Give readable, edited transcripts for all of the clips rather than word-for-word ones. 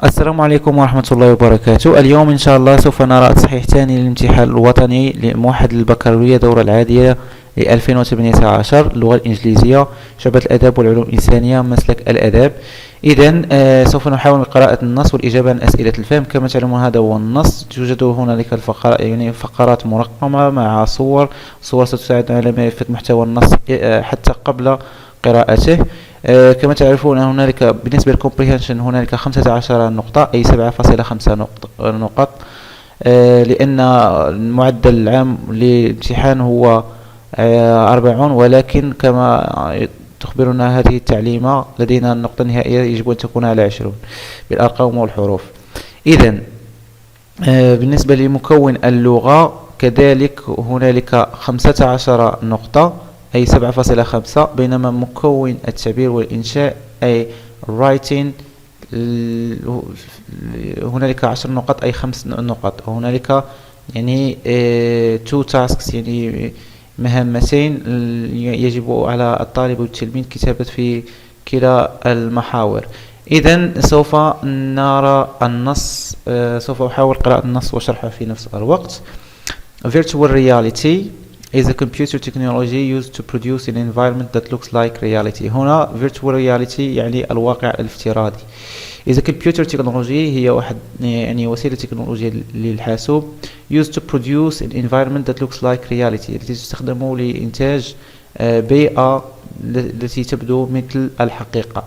السلام عليكم ورحمة الله وبركاته. اليوم إن شاء الله سوف نرى تصحيح ثاني للامتحان الوطني لموحد البكالوريا دورة العادية ل 2018 اللغة الإنجليزية شعبة الآداب والعلوم الإنسانية مسلك الآداب. إذن سوف نحاول قراءة النص والإجابة عن أسئلة الفهم. كما تعلمون هذا هو النص. توجد هنالك فقرات مرقمة مع صور ستساعدنا على معرفة محتوى النص حتى قبل قراءته. كما تعرفون هنالك بالنسبة للكومبريهنشن هنالك 15 نقطة أي 7.5 نقط، لأن المعدل العام للامتحان هو 40، ولكن كما تخبرنا هذه التعليمة لدينا النقطة النهائية يجب أن تكون على 20 بالأرقام والحروف. إذن بالنسبة لمكون اللغة كذلك هنالك 15 نقطة أي 7.5، بينما مكون التعبير والإنشاء أي writing هنالك 10 نقط أي 5 نقط. هنالك يعني 2 tasks يعني مهمتين يجب على الطالب والتلميذ كتابة في كلا المحاور. إذن سوف نرى النص، سوف أحاول قراءة النص وشرحه في نفس الوقت. Virtual reality is a computer technology used to produce an environment that looks like reality. هنا virtual reality يعني الواقع الافتراضي. is a computer technology هي واحد يعني وسيلة تكنولوجيا للحاسوب used to produce an environment that looks like reality التي تستخدم لإنتاج بيئة التي تبدو مثل الحقيقة.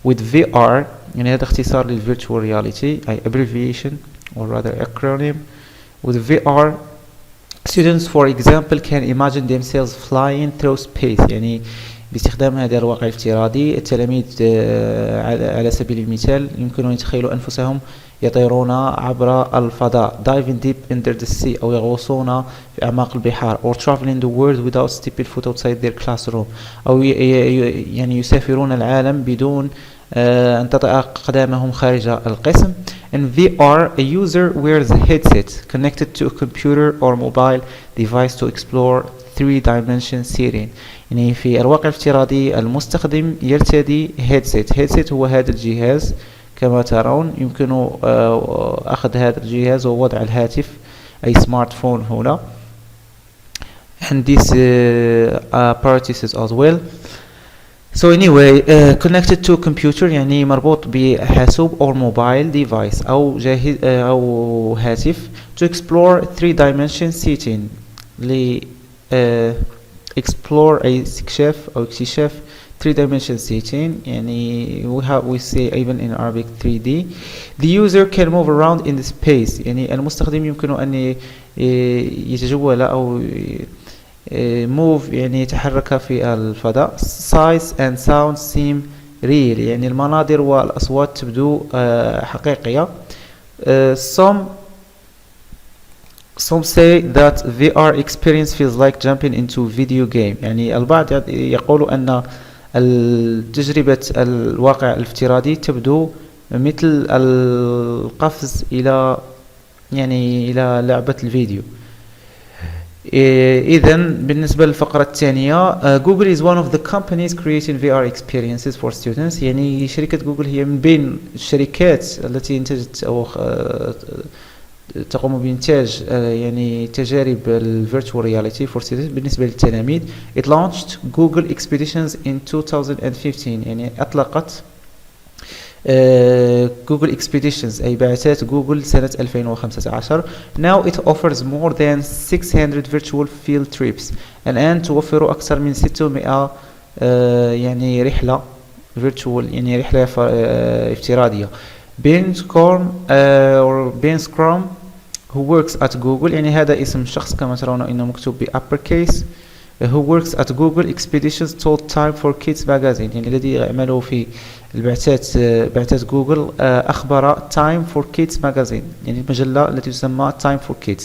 with VR يعني هذا اختصار للvirtual reality أي abbreviation or rather acronym. with VR students for example can imagine themselves flying through space يعني باستخدام هذا الواقع الافتراضي التلاميذ على سبيل المثال يمكن أن يتخيلوا أنفسهم يطيرون عبر الفضاء diving deep under the sea أو يغوصون في أعماق البحار or traveling the world without stepping foot outside their classroom أو يعني يسافرون العالم بدون أن تطأ قدامهم خارج القسم. In VR, a user wears a headset connected to a computer or mobile device to explore 3-dimension setting. يعني في الواقع الافتراضي المستخدم يرتدي headset هو هذا الجهاز كما ترون. يمكن أخذ هذا الجهاز ووضع الهاتف أي سمارت فون هنا and this apparatus as well. So anyway, connected to a computer يعني مربوط بحاسوب or mobile device أو جاهز أو هاتف to explore 3-dimension setting explore أي استكشاف أو اكتشاف 3-dimension setting يعني we say even in Arabic 3D. The user can move around in the space يعني المستخدم يمكن أن يتجول أو move يعني يتحرك في الفضاء. Sights and sounds seem real يعني المناظر والأصوات تبدو حقيقية. Some say that VR experience feels like jumping into video game يعني البعض يقول أن تجربة الواقع الافتراضي تبدو مثل القفز إلى يعني إلى لعبة الفيديو. إذن بالنسبة للفقرة الثانية Google is one of the companies creating VR experiences for students يعني شركة جوجل هي من بين الشركات التي انتجت أو تقوم بإنتاج يعني تجارب virtual reality for students بالنسبة للتلاميذ. It launched Google Expeditions in 2015 يعني أطلقت Google Expeditions أي بعثات جوجل سنة 2015. Now it offers more than 600 virtual field trips. الآن توفر أكثر من 600 يعني رحلة virtual يعني رحلة افتراضية. Ben Scrum who works at Google يعني هذا اسم الشخص كما ترون إنه مكتوب uppercase who works at Google Expeditions told Time for Kids magazine يعني الذي يعمل في بعثات جوجل أخبر Time for Kids magazine يعني المجلة التي تسمى Time for Kids.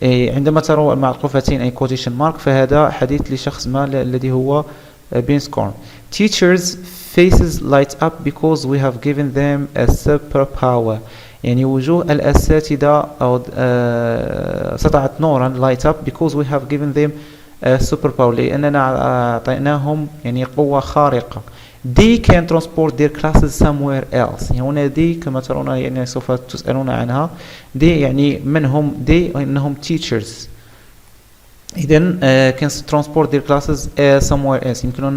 عندما تروا المعطوفتين أي quotation mark فهذا حديث لشخص ما الذي هو Ben Scrum. Teachers faces light up because we have given them a superpower يعني وجوه الأساتذة أو سطعت نورا light up because we have given them super power لأننا أعطيناهم يعني قوة خارقة. they can transport their classes somewhere else. يعني هنا they كما ترون يعني سوف تسألون عنها. they يعني من هم؟ they إنهم teachers. إذن can transport their classes somewhere else. يمكنون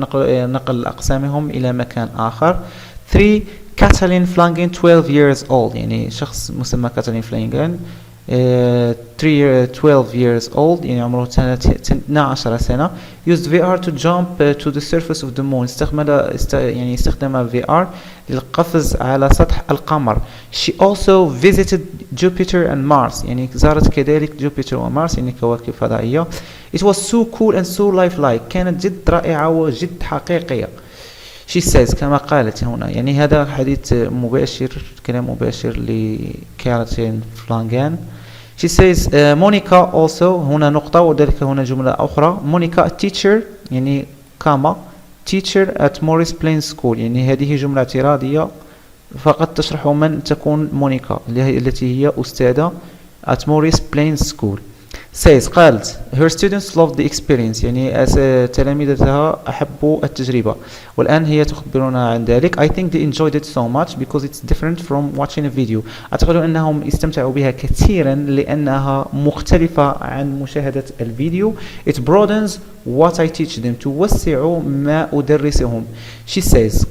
نقل أقسامهم إلى مكان آخر. 3 كاتالين فلانجين 12 years old. يعني شخص مسمى كاتالين فلانجين 12 years old يعني عمره 12 سنة used VR to jump to the surface of the moon. يعني استخدم VR للقفز على سطح القمر. She also visited Jupiter and Mars. يعني زارت كذلك جوبيتر ومارس يعني كواكب فضائية. It was so cool and so lifelike. كانت جد رائعة وجد حقيقية. She says كما قالت هنا. يعني هذا حديث مباشر كلام مباشر لكارتين فلانجان. She says Monica also هنا نقطة وذلك هنا جملة أخرى. Monica teacher يعني كاما teacher at Morris Plains School. يعني هذه جملة اعتراضية فقط تشرح من تكون مونيكا التي هي أستاذة at Morris Plains School. says قالت her students loved the experience. يعني تلاميذها أحبوا التجربة. والآن هي تخبرنا عن ذلك. I think they enjoyed it so much because it's different from watching a video. أعتقد أنهم استمتعوا بها كثيرا لأنها مختلفة عن مشاهدة الفيديو. It broadens what I teach them. توسع ما أدرسهم. She says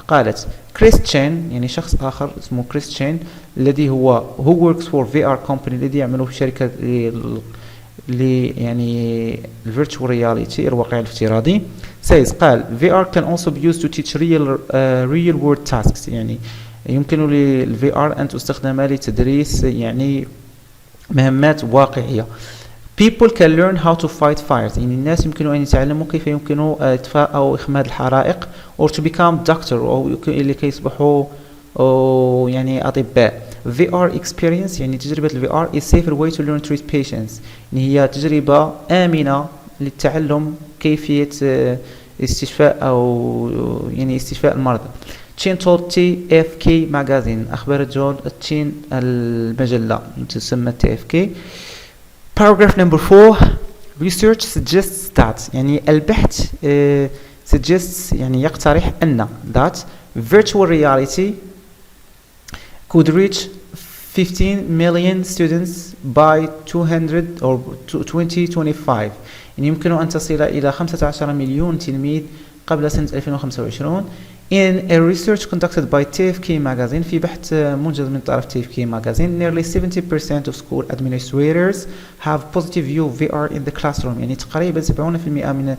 قالت كريستيان يعني شخص آخر اسمه كريستيان الذي هو who works for VR company الذي يعمل في شركة يعني virtual reality الواقع الافتراضي. says قال VR can also be used to teach real world tasks. يعني يمكن لل VR أن تستخدم لتدريس يعني مهمات واقعية. people can learn how to fight fires. يعني الناس يمكن أن يتعلموا كيف يمكن إطفاء أو إخماد الحرائق or to become doctor أو لكي يصبحوا يعني أطباء. VR experience يعني تجربة ال VR is safer way to learn treat patients. يعني هي تجربة آمنة للتعلم كيفية استشفاء أو يعني استشفاء المرضى. تشين told TFK magazine أخبرت جون تشين المجلة تسمى TFK. paragraph number 4 research suggests that يعني البحث suggests يعني يقترح أن that virtual reality could reach 15 million students by 200 or 2025. يعني يمكن أن تصل إلى 15 مليون تلميذ قبل سنة 2025. In a research conducted by TFK magazine في بحث منجز من طرف TFK magazine nearly 70% of school administrators have positive view of VR in the classroom. يعني تقريبا 70% من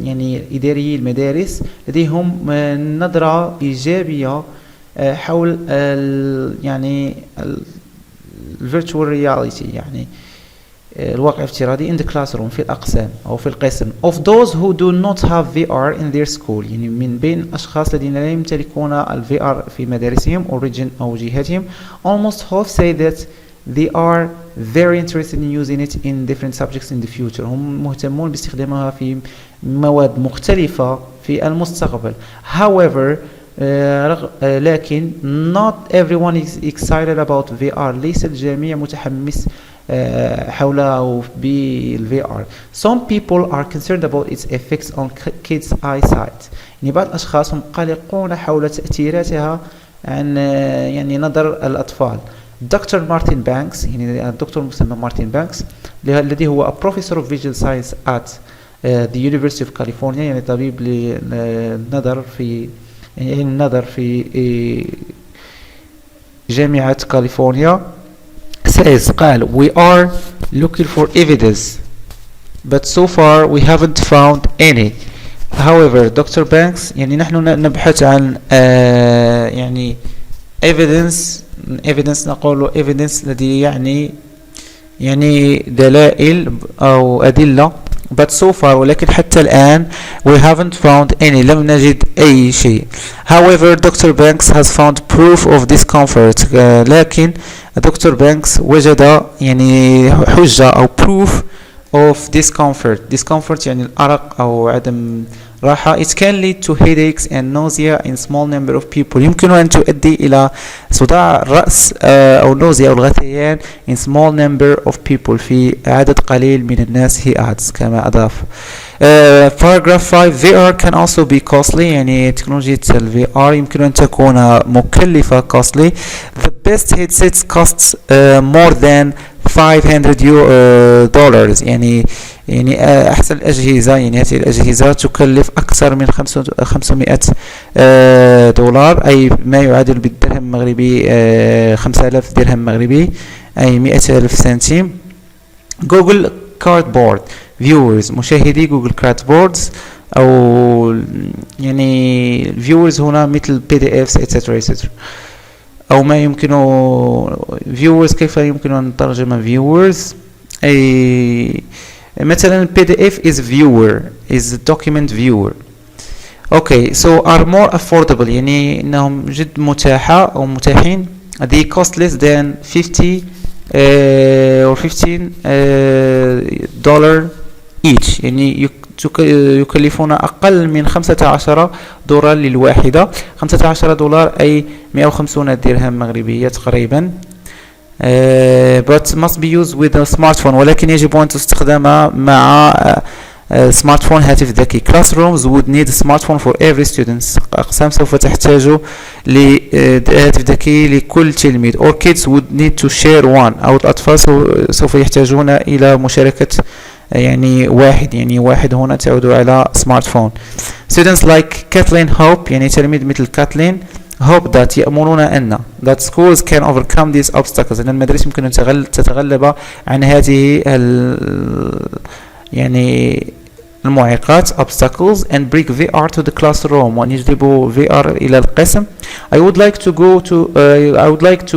يعني إداريي المدارس لديهم نظرة إيجابية حول يعني virtual reality يعني الواقع الافتراضي in the classroom في الأقسام أو في القسم. of those who do not have VR in their school. يعني من بين أشخاص الذين لا يمتلكون ال VR في مدارسهم أو جهاتهم almost half say that they are very interested in using it in different subjects in the future. هم مهتمون باستخدامها في مواد مختلفة في المستقبل. however لكن not everyone is excited about VR. ليس الجميع متحمس حوله أو بالVR. some people are concerned about its effects on kids' eyesight. يعني بعض الأشخاص هم قلقون حول تأثيراتها عن يعني نظر الأطفال. دكتور مارتن بانكس يعني الدكتور مسمى مارتن بانكس الذي هو a professor of visual science at the University of California يعني طبيب للنظر في يعني النظر في جامعة كاليفورنيا. says قال we are looking for evidence but so far we haven't found any. however Dr. Banks يعني نحن نبحث عن يعني evidence نقول evidence الذي يعني دلائل أو أدلة but so far ولكن حتى الآن we haven't found any لم نجد أي شيء. however Dr. Banks has found proof of discomfort. لكن دكتور بانكس وجد يعني حجة أو proof of discomfort يعني الأرق أو عدم راحة. It can lead to headaches and nausea in small number of people. يمكن أن تؤدي إلى صداع الرأس أو nausea أو الغثيان in small number of people في عدد قليل من الناس. he adds كما أضاف. Paragraph 5 VR can also be costly يعني تكنولوجيا ال VR يمكن أن تكون مكلفة costly. The best headsets costs more than $500 يعني أحسن الأجهزة يعني هذه الأجهزة تكلف أكثر من $500 أي ما يعادل بالدرهم المغربي 5000 درهم مغربي أي 100,000 سنتيم. جوجل كاردبورد viewers مشاهدي جوجل كاردبوردز أو يعني viewers هنا مثل PDFs etc أو ما يمكن viewers. كيف يمكن أن نترجم viewers؟ أي مثلا PDF is viewer is document viewer. okay so are more affordable يعني إنهم جد متاحة أو متاحين. they cost less than 50 or $15 each يعني يكلفون أقل من $15 للواحدة. $15 أي 150 درهم مغربية تقريبا. but must be used with a smartphone ولكن يجب أن تستخدم مع سمارتفون هاتف ذكي. classrooms would need a smartphone for every student. أقسام سوف تحتاج لهاتف ذكي لكل تلميذ. or kids would need to share one أو الأطفال سوف يحتاجون إلى مشاركة يعني واحد هنا تعود على سمارتفون. students like Kathleen hope يعني تلميذ مثل كاتلين hope that يأملون أن that schools can overcome these obstacles أن المدارس يمكن أن تتغلب عن هذه يعني المعيقات obstacles and bring VR to the classroom وأن يجلبوا VR إلى القسم. I would like to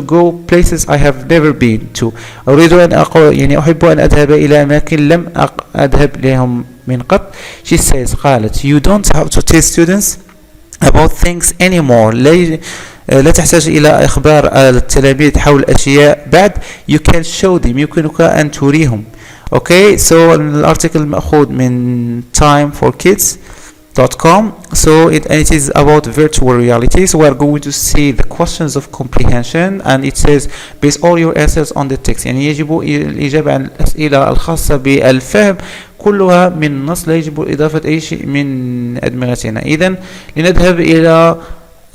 go places I have never been to. أريد أن يعني أحب أن أذهب إلى أماكن لم أذهب لهم من قبل. she says قالت you don't have to tell students about things anymore. لا تحتاج إلى إخبار التلاميذ حول الأشياء بعد. you can show them يمكنك أن تريهم. okay so الارتيكل مأخوذ من timeforkids.com so it is about virtual reality. so we are going to see the questions of comprehension and it says base all your answers on the text يعني يجب الإجابة عن الأسئلة الخاصة بالفهم كلها من النص لا يجب إضافة أي شيء من أدمغتنا. إذن لنذهب إلى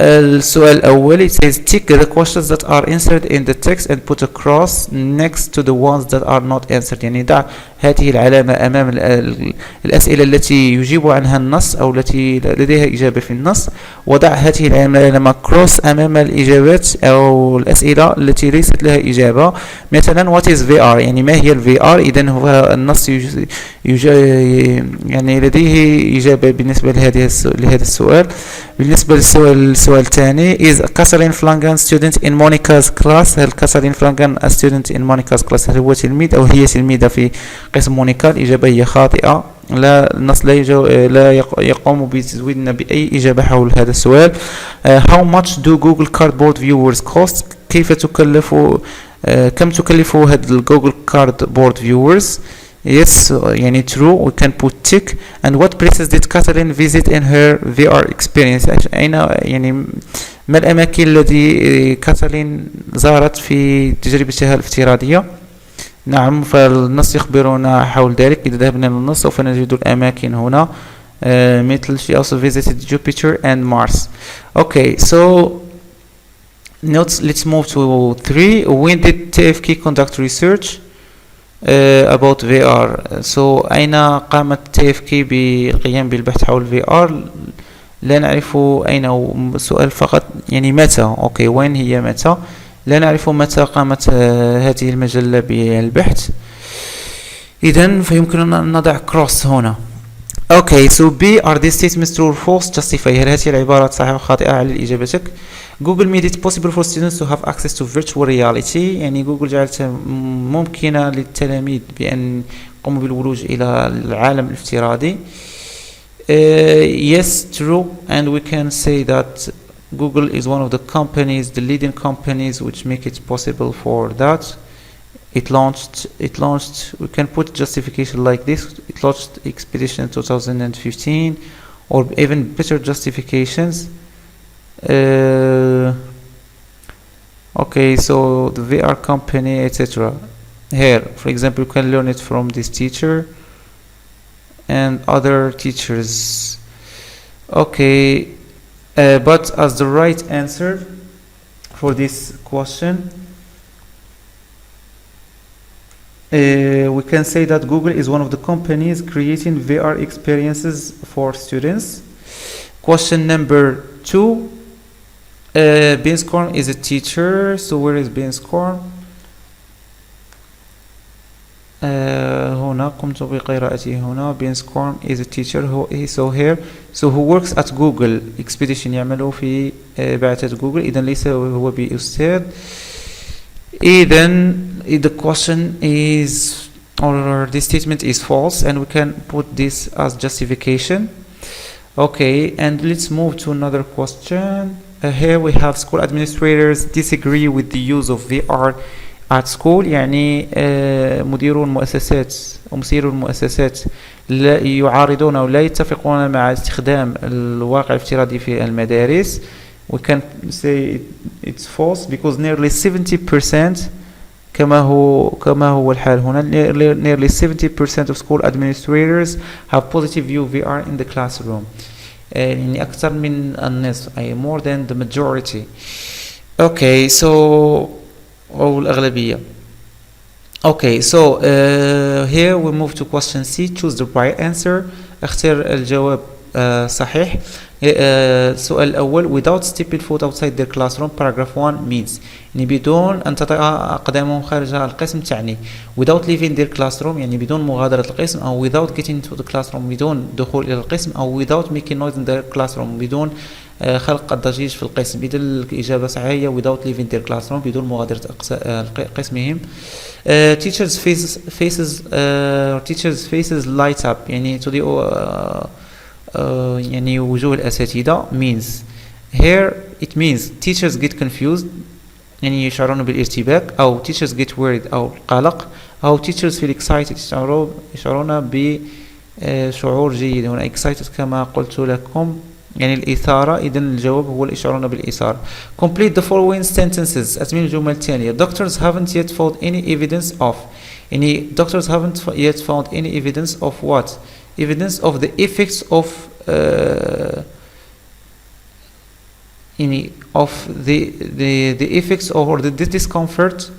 السؤال الأول. it says tick the questions that are answered in the text and put a cross next to the ones that are not answered يعني ضع هذه العلامة أمام الأسئلة التي يجيب عنها النص أو التي لديها إجابة في النص وضع هذه العلامة cross أمام الإجابات أو الأسئلة التي ليست لها إجابة. مثلا what is VR يعني ما هي ال VR. إذن هو النص يعني لديه إجابة بالنسبة لهذا السؤال. بالنسبة للسؤال الثاني is Catherine Flanagan student in Monica's class. هل Catherine Flanagan a student in Monica's class هل هو تلميذ أو هي تلميذة في قسم مونيكا؟ الإجابة هي خاطئة. لا النص لا يقوم بتزويدنا بأي إجابة حول هذا السؤال. how much do Google Cardboard viewers cost؟ كيف كم تكلف هذا Google Cardboard viewers؟ yes يعني true we can put tick. and what places did Catherine visit in her VR experience؟ أين يعني ما الأماكن التي كاتالين زارت في تجربتها الافتراضية؟ نعم فالنص يخبرنا حول ذلك. إذا ذهبنا للنص سوف نجد الأماكن هنا مثل she also visited Jupiter and Mars. okay so let's move to 3. when did TFK conduct research about VR؟ so أين قامت TFK بالقيام بالبحث حول VR؟ لا نعرف أين سؤال فقط يعني متى. okay when هي متى لا نعرف متى قامت هذه المجلة بالبحث. إذن فيمكننا أن نضع cross هنا. okay so B are these statements true or false؟ justify هل هذه العبارات صحيحة أو خاطئة على إجابتك. Google made it possible for students to have access to virtual reality يعني جوجل جعلت ممكنة للتلاميذ بأن يقوموا بالولوج إلى العالم الافتراضي. yes true and we can say that Google is one of the leading companies which make it possible for that. it launched, we can put justification like this: it launched expedition 2015, or even better justifications. Okay, so the VR company, etc. Here, for example, you can learn it from this teacher and other teachers. Okay, but as the right answer for this question, we can say that Google is one of the companies creating VR experiences for students. Question number 2. Beanscorn is a teacher. So where is Beanscorn? هنا قمت بقراءته هنا. Beanscorn is a teacher. So here, so who works at Google Expedition, يعمل في بعثة جوجل. إذن ليس هو بأستاذ. إذن the question is, or the statement is false, and we can put this as justification. Okay, and let's move to another question. Here we have school administrators disagree with the use of VR at school. يعني مديرو المؤسسات ومسيرو المؤسسات لا يعارضون أو لا يتفقون مع استخدام الواقع الافتراضي في المدارس. We can say it's false because nearly 70%، كما هو الحال هنا، nearly 70% of school administrators have positive view VR in the classroom. يعني أكثر من النصف، أي more than the majority. Okay, so أو الأغلبية. Okay, so here we move to question C. Choose the right answer. اختر الجواب صحيح. السؤال الأول: without stepping foot outside their classroom, paragraph 1 means، يعني بدون أن تضع أقدامهم خارج القسم، تعني without leaving their classroom، يعني بدون مغادرة القسم، أو without getting into the classroom، بدون دخول إلى القسم، أو without making noise in the classroom، بدون خلق الضجيج في القسم. إذا الإجابة صحيحة without leaving their classroom، بدون مغادرة قسمهم. teachers faces light up، يعني تضيء يعني وجوه الأساتذة. means here it means teachers get confused، يعني يشعرون بالارتباك، أو teachers get worried أو القلق، أو teachers feel excited، يشعرون بشعور جيد. هنا excited كما قلت لكم يعني الإثارة، إذن الجواب هو يشعرون بالإثارة. complete the following sentences، أتمم الجمل التالية. doctors haven't yet found any evidence of، يعني doctors haven't yet found any evidence of what? evidence of the effects of of the effects or the discomfort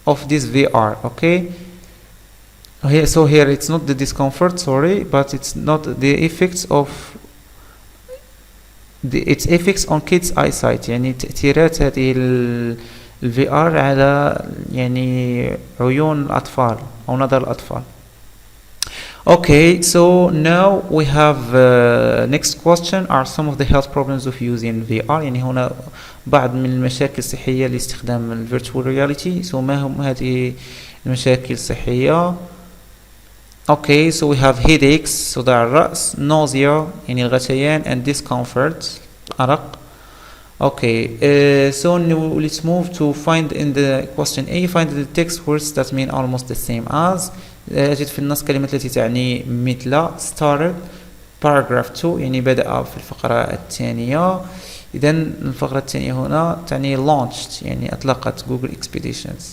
of this VR. Okay, here, so here it's not the discomfort, sorry, but it's not the effects of its effects on kids eyesight، يعني تأثيرات هذه ال VR على يعني عيون الأطفال أو نظر الأطفال. Okay, so now we have next question are some of the health problems of using VR. يعني هنا بعض من المشاكل الصحية لاستخدام ال virtual reality. So ما هم هذه المشاكل الصحية؟ Okay, so we have headaches، صداع الرأس، nausea يعني الغثيان، and discomfort أرق. Okay, so let's move to find in the question A, find the text words that mean almost the same as. أجد في النص كلمة التي تعني مثل. started paragraph 2 يعني بدأ في الفقرة الثانية. إذن الفقرة الثانية هنا تعني launched يعني أطلقت Google Expeditions.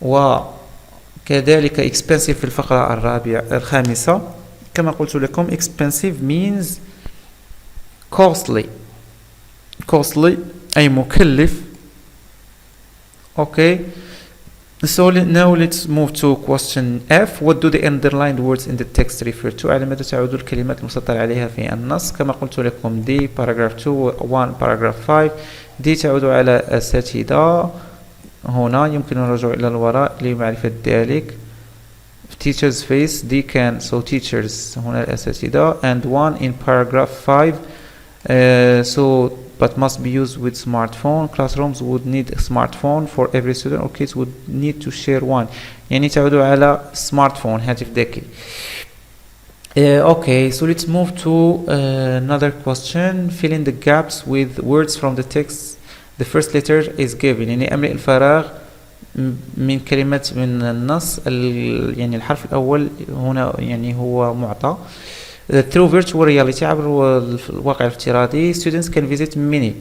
وكذلك expensive في الفقرة الخامسة. كما قلت لكم expensive means costly أي مكلف. Okay, so now let's move to question F. What do the underlined words in the text refer to? على ماذا تعود الكلمات المسطر عليها في النص؟ كما قلت لكم D paragraph 2 1 paragraph 5. D تعود على أساتذة. هنا يمكن الرجوع إلى الوراء لمعرفة ذلك. teachers face D can, so teachers هنا الأساتذة. and 1 in paragraph 5 so but must be used with smartphone. classrooms would need a smartphone for every student, or kids would need to share one. يعني تعود على smartphone هاتف ذكي. Okay, so let's move to another question. fill in the gaps with words from the text the first letter is given. يعني أملئ الفراغ من كلمات من النص. يعني الحرف الأول هنا يعني هو معطى. through virtual reality عبر الواقع الافتراضي students can visit many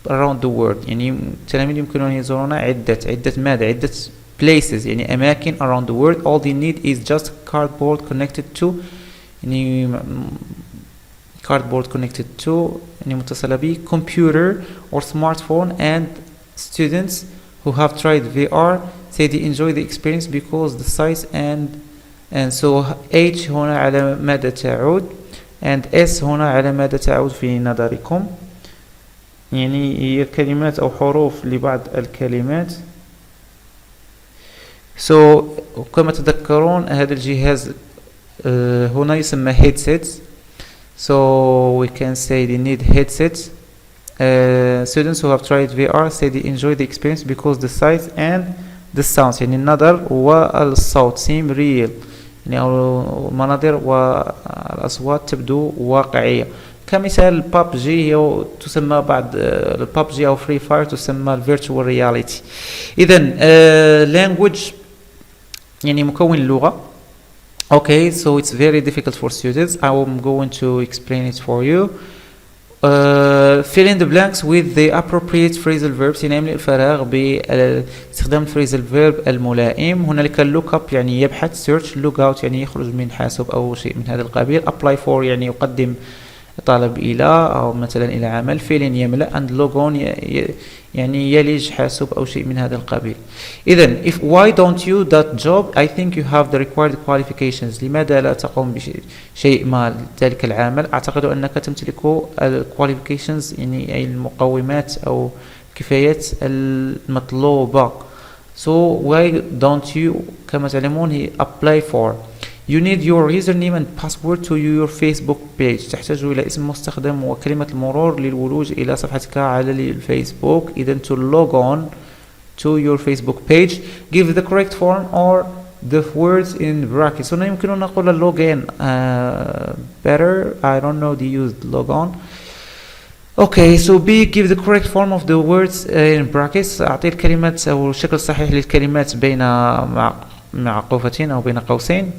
around the world. يعني التلاميذ يمكن أن يزورون عدة places يعني أماكن around the world. all they need is just cardboard connected to يعني يعني متصلة به computer or smartphone. and students who have tried VR say they enjoy the experience because the size and so H هنا على ماذا تعود and S هنا على ماذا تعود في نظركم. يعني هي كلمات أو حروف لبعض الكلمات. so كما تذكرون هذا الجهاز هنا يسمى headsets. so we can say they need headsets. students who have tried VR say they enjoy the experience because the sight and the sounds يعني النظر والصوت seem real يعني المناظر والأصوات تبدو واقعية. كمثال PUBG هي تسمى بعد PUBG أو Free Fire تسمى virtual reality. إذن language يعني مكون اللغة. okay so it's very difficult for students. I'm going to explain it for you. fill in the blanks with the appropriate phrasal verbs يعني يملئ الفراغ باستخدام phrasal verb الملائم. هنالك look up يعني يبحث. search look out يعني يخرج من حاسب أو شيء من هذا القبيل. apply for يعني يقدم طلب إلى أو مثلا إلى عمل. fill in يملأ and log on يعني يلج حاسب أو شيء من هذا القبيل. إذن why don't you that job I think you have the required qualifications. لماذا لا تقوم بشيء ما ذلك العمل؟ أعتقد أنك تمتلك qualifications يعني أي المقومات أو كفايات المطلوبة. so why don't you كما تعلمون هي apply for. you need your username and password to your Facebook page. تحتاج إلى اسم مستخدم وكلمة المرور للولوج إلى صفحتك على الفيسبوك. إذن to log on to your Facebook page give the correct form or the words in brackets. هنا يمكن أن نقول log in better. I don't know the used log on. okay so B give the correct form of the words in brackets. أعطي الكلمات أو الشكل الصحيح للكلمات بين معقوفتين أو بين قوسين.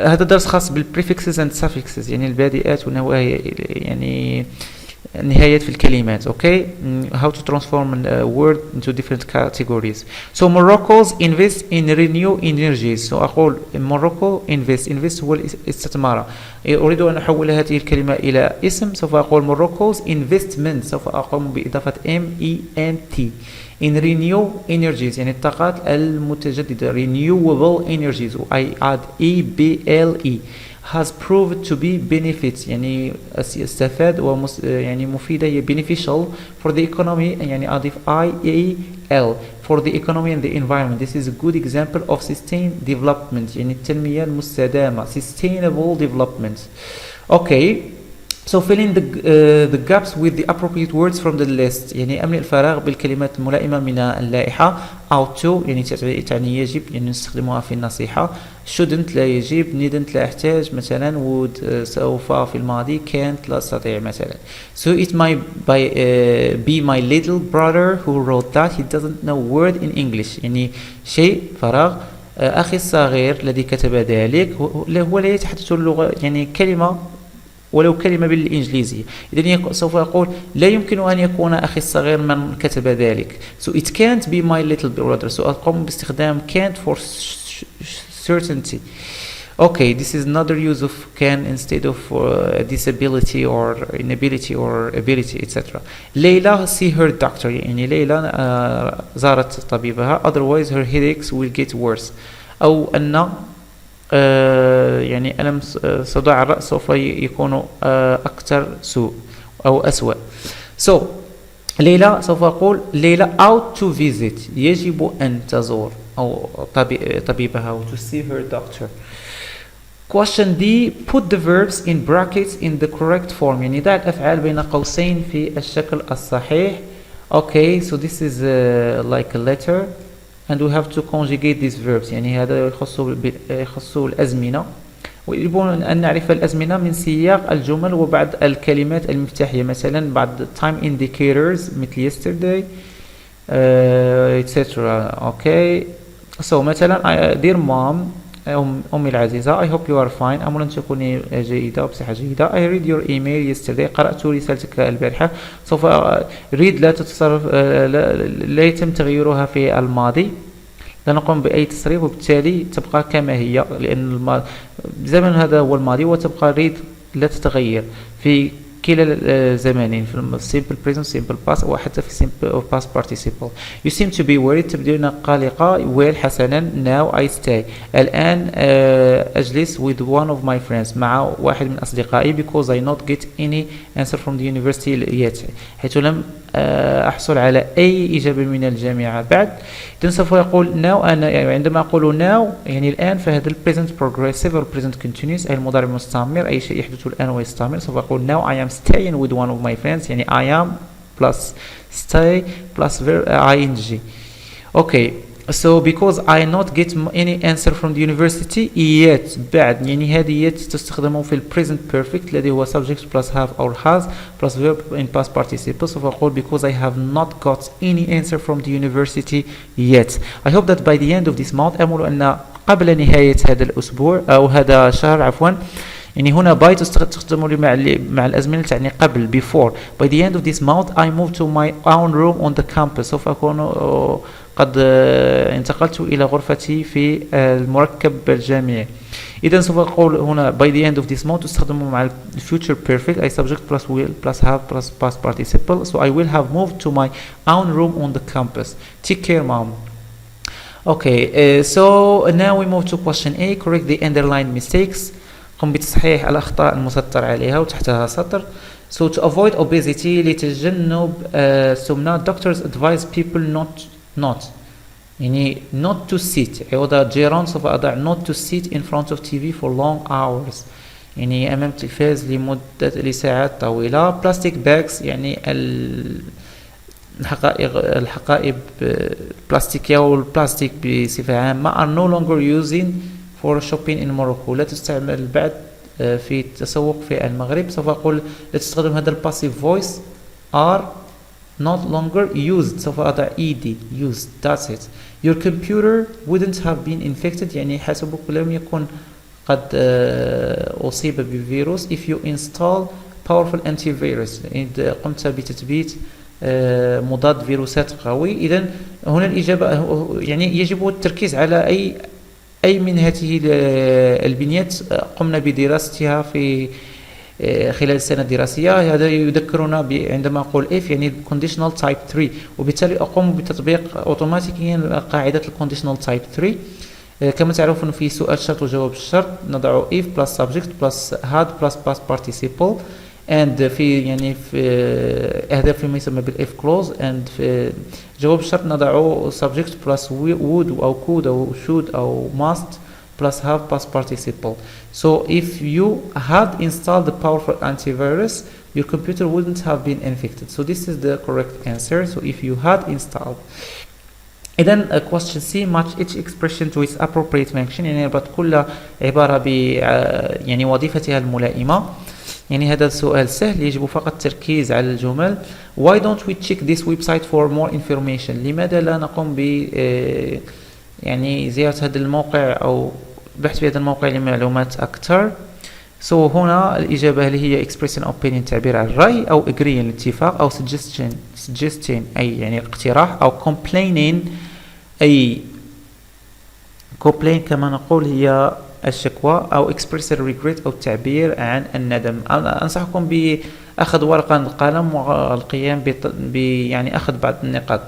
هذا درس خاص بالprefixes and suffixes يعني البادئات والنواهي يعني النهايات في الكلمات. okay how to transform a word into different categories. so Morocco's invest in renew energies. so أقول Morocco invest هو الاستثمار. أريد أن أحول هذه الكلمة إلى اسم. سوف أقول Morocco's investment. سوف أقوم بإضافة MENT in renew energies يعني الطاقات المتجددة renewable energies I add EBLE has proved to be benefits يعني استفاد يعني مفيدة هي beneficial for the economy يعني أضيف IAL for the economy and the environment. this is a good example of sustained development يعني التنمية المستدامة sustainable development. okay so fill in the gaps with the appropriate words from the list يعني أملئ الفراغ بالكلمات الملائمة من اللائحة. ought to يعني تعني يجب يعني نستخدمها في النصيحة. shouldn't لا يجب. needn't لا يحتاج مثلا. would سوف في الماضي. can't لا أستطيع مثلا. so it might be my little brother who wrote that he doesn't know word in English يعني شيء فراغ أخي الصغير الذي كتب ذلك هو لا يتحدث اللغة يعني كلمة ولو كلمة بالإنجليزية. إذن سوف أقول لا يمكن أن يكون أخي الصغير من كتب ذلك. so it can't be my little brother. so أقوم باستخدام can't for certainty. okay this is another use of can instead of disability or inability or ability etc. ليلى see her doctor يعني ليلى زارت طبيبها. otherwise her headaches will get worse أو أن يعني ألم صداع الرأس سوف يكون أكثر سوء أو أسوأ. so ليلى سوف أقول ليلى out to visit يجب أن تزور أو طبيبها to see her doctor. question D put the verbs in brackets in the correct form يعني ضع الأفعال بين قوسين في الشكل الصحيح. okay so this is like a letter and we have to conjugate these verbs يعني هذا يخص الأزمنة ويجب أن نعرف الأزمنة من سياق الجمل وبعض الكلمات المفتاحية مثلا بعض time indicators مثل yesterday etc. okay. so مثلا dear mom أمي العزيزة I hope you are fine. أمل أن تكوني جيدة وبصحة جيدة. I read your email yesterday. قرأت رسالتك البارحة. سوف read لا تتصرف لا يتم تغييرها في الماضي، لا نقوم بأي تصريف، وبالتالي تبقى كما هي، لأن الزمن هذا هو الماضي، وتبقى read لا تتغير في كلا الزمانين، في simple present simple past وحتى في simple past participle. You seem to be worried. تبدون قلقة. well حسنا. now I stay. الآن أجلس with one of my friends مع واحد من أصدقائي because I not get any answer from the university yet. حيث لم أحصل على أي إجابة من الجامعة بعد. إذن سوف يقول now. أنا عندما أقول now يعني الآن، فهذا ال present progressive أو present continuous أي المضارع المستمر، أي شيء يحدث الآن ويستمر. سوف أقول now I am staying with one of my friends، يعني I am plus stay plus verb ing. okay. so because I not get any answer from the university yet بعد، يعني هذه yet تستخدم في ال present perfect الذي هو subject plus have or has plus verb in past participle. سوف أقول because I have not got any answer from the university yet. I hope that by the end of this month. أمل أن قبل نهاية هذا الأسبوع أو هذا الشهر عفوا، يعني هنا by تستخدم مع الأزمنة تعني قبل before. by the end of this month I move to my own room on the campus. سوف أكون قد انتقلت إلى غرفتي في المركب الجامعي. إذا سوف أقول هنا by the end of this month تستخدم مع future perfect أي subject plus will plus have plus past participle. so I will have moved to my own room on the campus. take care mom. okay. so now we move to question A. correct the underlined mistakes. قم بتصحيح الأخطاء المسطر عليها وتحتها سطر. so to avoid obesity لتجنب سمنة doctors advise people not يعني not to sit. عوض جيران سوف أضع not to sit in front of TV for long hours، يعني أمام التلفاز لساعات طويلة. plastic bags يعني الحقائب البلاستيكية والبلاستيك بصفة عامة are no longer using for shopping in Morocco. لا تستعمل بعد في التسوق في المغرب. سوف أقول لا تستخدم هذا الباسيف voice are not longer used. سوف أضع ed used. that's it. your computer wouldn't have been infected يعني حاسبك لم يكن قد أصيب بفيروس if you install powerful antivirus. إذا قمت بتثبيت مضاد فيروسات قوي. إذن هنا الإجابة يعني يجب التركيز على أي من هذه البنيات قمنا بدراستها في خلال السنة الدراسية. هذا يذكرنا عندما أقول if يعني conditional type 3، وبالتالي أقوم بتطبيق أوتوماتيكيا قاعدة conditional type 3. كما تعرفون في سؤال شرط وجواب الشرط نضع if plus subject plus had plus past participle and في يعني في هذا فيما يسمى بالif clause and في جواب الشرط نضع subject plus would أو could أو should أو must plus have past participle. so if you had installed the powerful antivirus your computer wouldn't have been infected. so this is the correct answer. so if you had installed. إذن question C match each expression to its appropriate function يعني ربط كل عبارة ب يعني وظيفتها الملائمة. يعني هذا السؤال سهل، يجب فقط التركيز على الجمل. why don't we check this website for more information. لماذا لا نقوم ب يعني زيارة هذا الموقع أو بحث في هذا الموقع لمعلومات أكثر. so هنا الإجابة هل هي expressing opinion تعبير عن الرأي أو agreeing الاتفاق أو suggesting أي يعني الاقتراح أو complaining أي complain كما نقول هي الشكوى أو express regret أو التعبير عن الندم. أنصحكم بأخذ ورقة وقلم والقيام يعني أخذ بعض النقاط.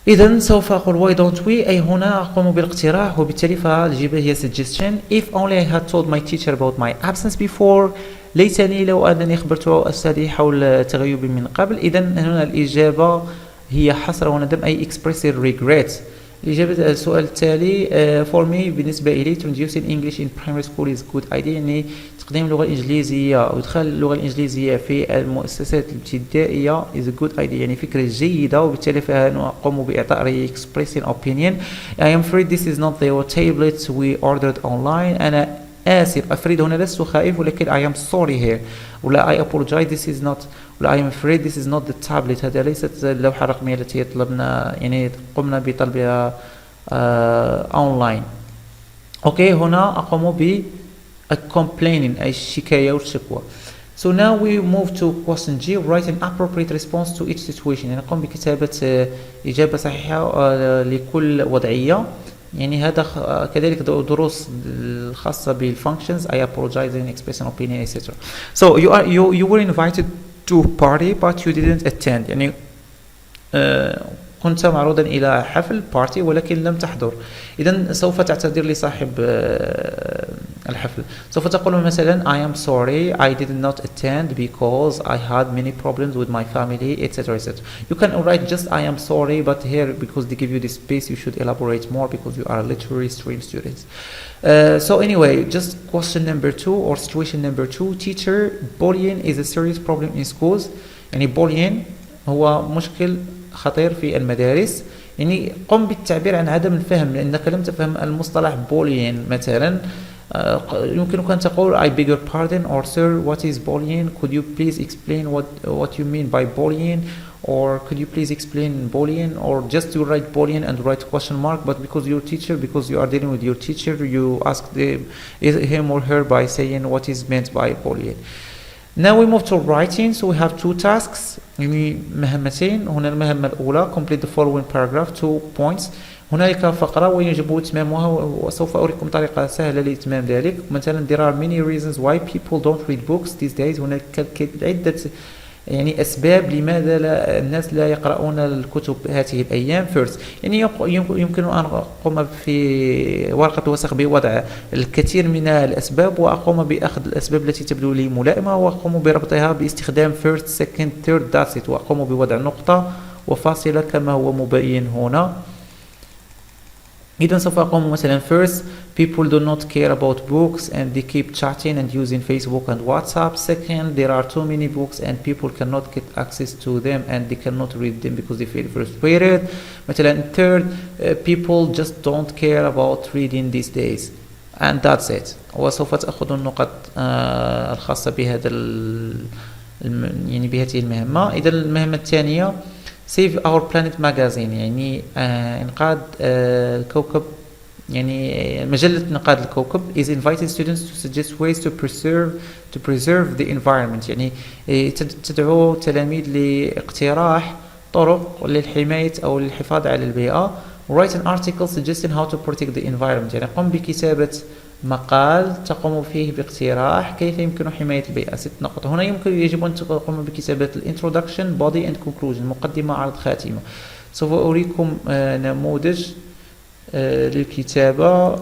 إذن سوف أقول why don't we أي هنا أقوم بالاقتراح، وبالتالي فالإجابة هي suggestion. if only I had told my teacher about my absence before. ليتني لو أنني خبرت أستاذي حول تغيبي من قبل. إذن هنا الإجابة هي حسرة وندم أي express regret. الإجابة السؤال التالي for me بالنسبة إلي introducing English in primary school is good idea يعني تقديم اللغة الإنجليزية أو إدخال اللغة الإنجليزية في المؤسسات الابتدائية is a good idea يعني فكرة جيدة، وبالتالي فنقوم بإعطاء رأي expressing opinion. I am afraid this is not the tablet we ordered online. أنا آسف. أفريد هنا لست خائف ولكن I am sorry here ولا I apologize this is not I'm afraid this is not the tablet. هذه ليست اللوحة الرقمية التي طلبنا يعني قمنا بطلبها أونلاين. أوكي هنا أقوم ب complaining أي الشكاية والشكوى. So now we move to question G. Write an appropriate response to each situation. يعني نقوم بكتابة إجابة صحيحة لكل وضعية. يعني هذا كذلك دروس الخاصة بالfunctions. I apologize and express an opinion etc. So you were invited to party but you didn't attend. يعني كنت معروضا إلى حفل party ولكن لم تحضر. إذن سوف تعتذر لصاحب الحفل. سوف تقول مثلا I am sorry I did not attend because I had many problems with my family etc etc. You can write just I am sorry, but here because they give you this space you should elaborate more because you are literary stream students. So anyway, just question number 2 or situation number 2. Teacher, bullying is a serious problem in schools. يعني bullying هو مشكل خطير في المدارس. يعني قم بالتعبير عن عدم الفهم لأنك لم تفهم المصطلح bullying. مثلا يمكنك أن تقول I beg your pardon or sir what is bullying, could you please explain what you mean by bullying, or could you please explain bullying, or just you write bullying and write question mark, but because your teacher, because you are dealing with your teacher, you ask him or her by saying what is meant by bullying. Now we move to writing. So we have 2 tasks يعني مهمتين. هنا المهمة الأولى complete the following paragraph 2 points. هنالك فقرة ويجب إتمامها وسوف أريكم طريقة سهلة لإتمام ذلك. مثلا there are many reasons why people don't read books these days. هناك عدة يعني أسباب لماذا الناس لا يقرؤون الكتب هذه الأيام. First يعني يمكن أن أقوم في ورقة الوثق بوضع الكثير من الأسباب وأقوم بأخذ الأسباب التي تبدو لي ملائمة وأقوم بربطها باستخدام first second third that's it وأقوم بوضع نقطة وفاصلة كما هو مبين هنا. إذا سوف أقوم مثلا first people do not care about books and they keep chatting and using Facebook and WhatsApp. Second, there are too many books and people cannot get access to them and they cannot read them because they feel frustrated. مثلا third, people just don't care about reading these days and that's it. وسوف تأخذ النقط الخاصة بهذا يعني بهذه المهمة. إذا المهمة الثانية Save Our Planet Magazine يعني إنقاذ الكوكب يعني مجلة إنقاذ الكوكب is inviting students to suggest ways to preserve the environment. يعني تدعو تلاميذ لاقتراح طرق للحماية أو للحفاظ على البيئة. Write an article suggesting how to protect the environment. يعني قم بكتابة مقال تقوم فيه باقتراح كيف يمكن حماية البيئة. 6 نقط. هنا يجب أن تقوم بكتابة الانترودكشن body and conclusion مقدمة عرض خاتمة. سوف أريكم نموذج للكتابة.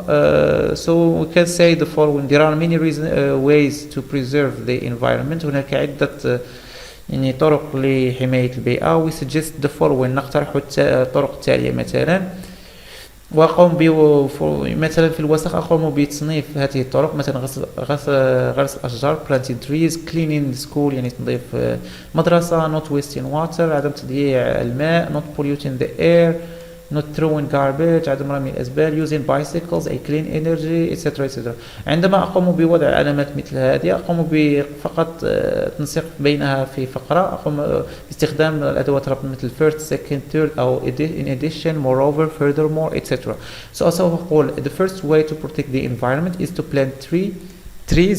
So we can say the following. There are many ways to preserve the environment. هناك عدة يعني طرق لحماية البيئة. We suggest the following. نقترح الطرق التالية مثلا وأقوم مثلا في الوثق أقوم بتصنيف هذه الطرق. مثلا غرس الأشجار planting trees, cleaning the school يعني تنظيف مدرسة, not wasting water عدم تضييع الماء, not polluting the air, not throwing garbage عدم رمي الأزبال, using bicycles أي clean energy etc etc. عندما أقوم بوضع علامات مثل هذه أقوم بفقط تنسيق بينها في فقرة. أقوم باستخدام الأدوات ربط مثل first second third أو in addition moreover furthermore etc. So سوف أقول the first way to protect the environment is to plant trees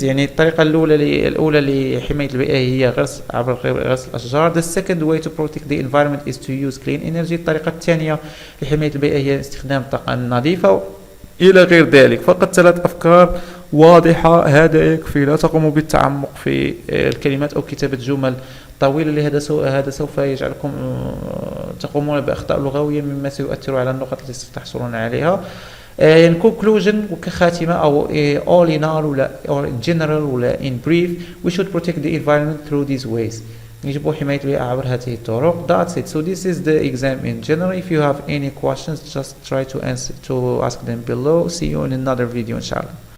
يعني الطريقة الأولى لحماية البيئة هي عبر غرس الأشجار. The second way to protect the environment is to use clean energy. الطريقة الثانية لحماية البيئة هي استخدام الطاقة النظيفة إلى غير ذلك. فقط 3 أفكار واضحة هذا يكفي. لا تقوموا بالتعمق في الكلمات أو كتابة جمل طويلة هذا سوف يجعلكم تقومون بأخطاء لغوية مما سيؤثر على النقط التي ستحصلون عليها. in conclusion وكخاتمة أو all in all ولا or in general ولا in brief we should protect the environment through these ways. يجب حماية البيئة عبر هذه الطرق. That's it. So this is the exam in general. If you have any questions just try to ask them below. See you in another video inshallah.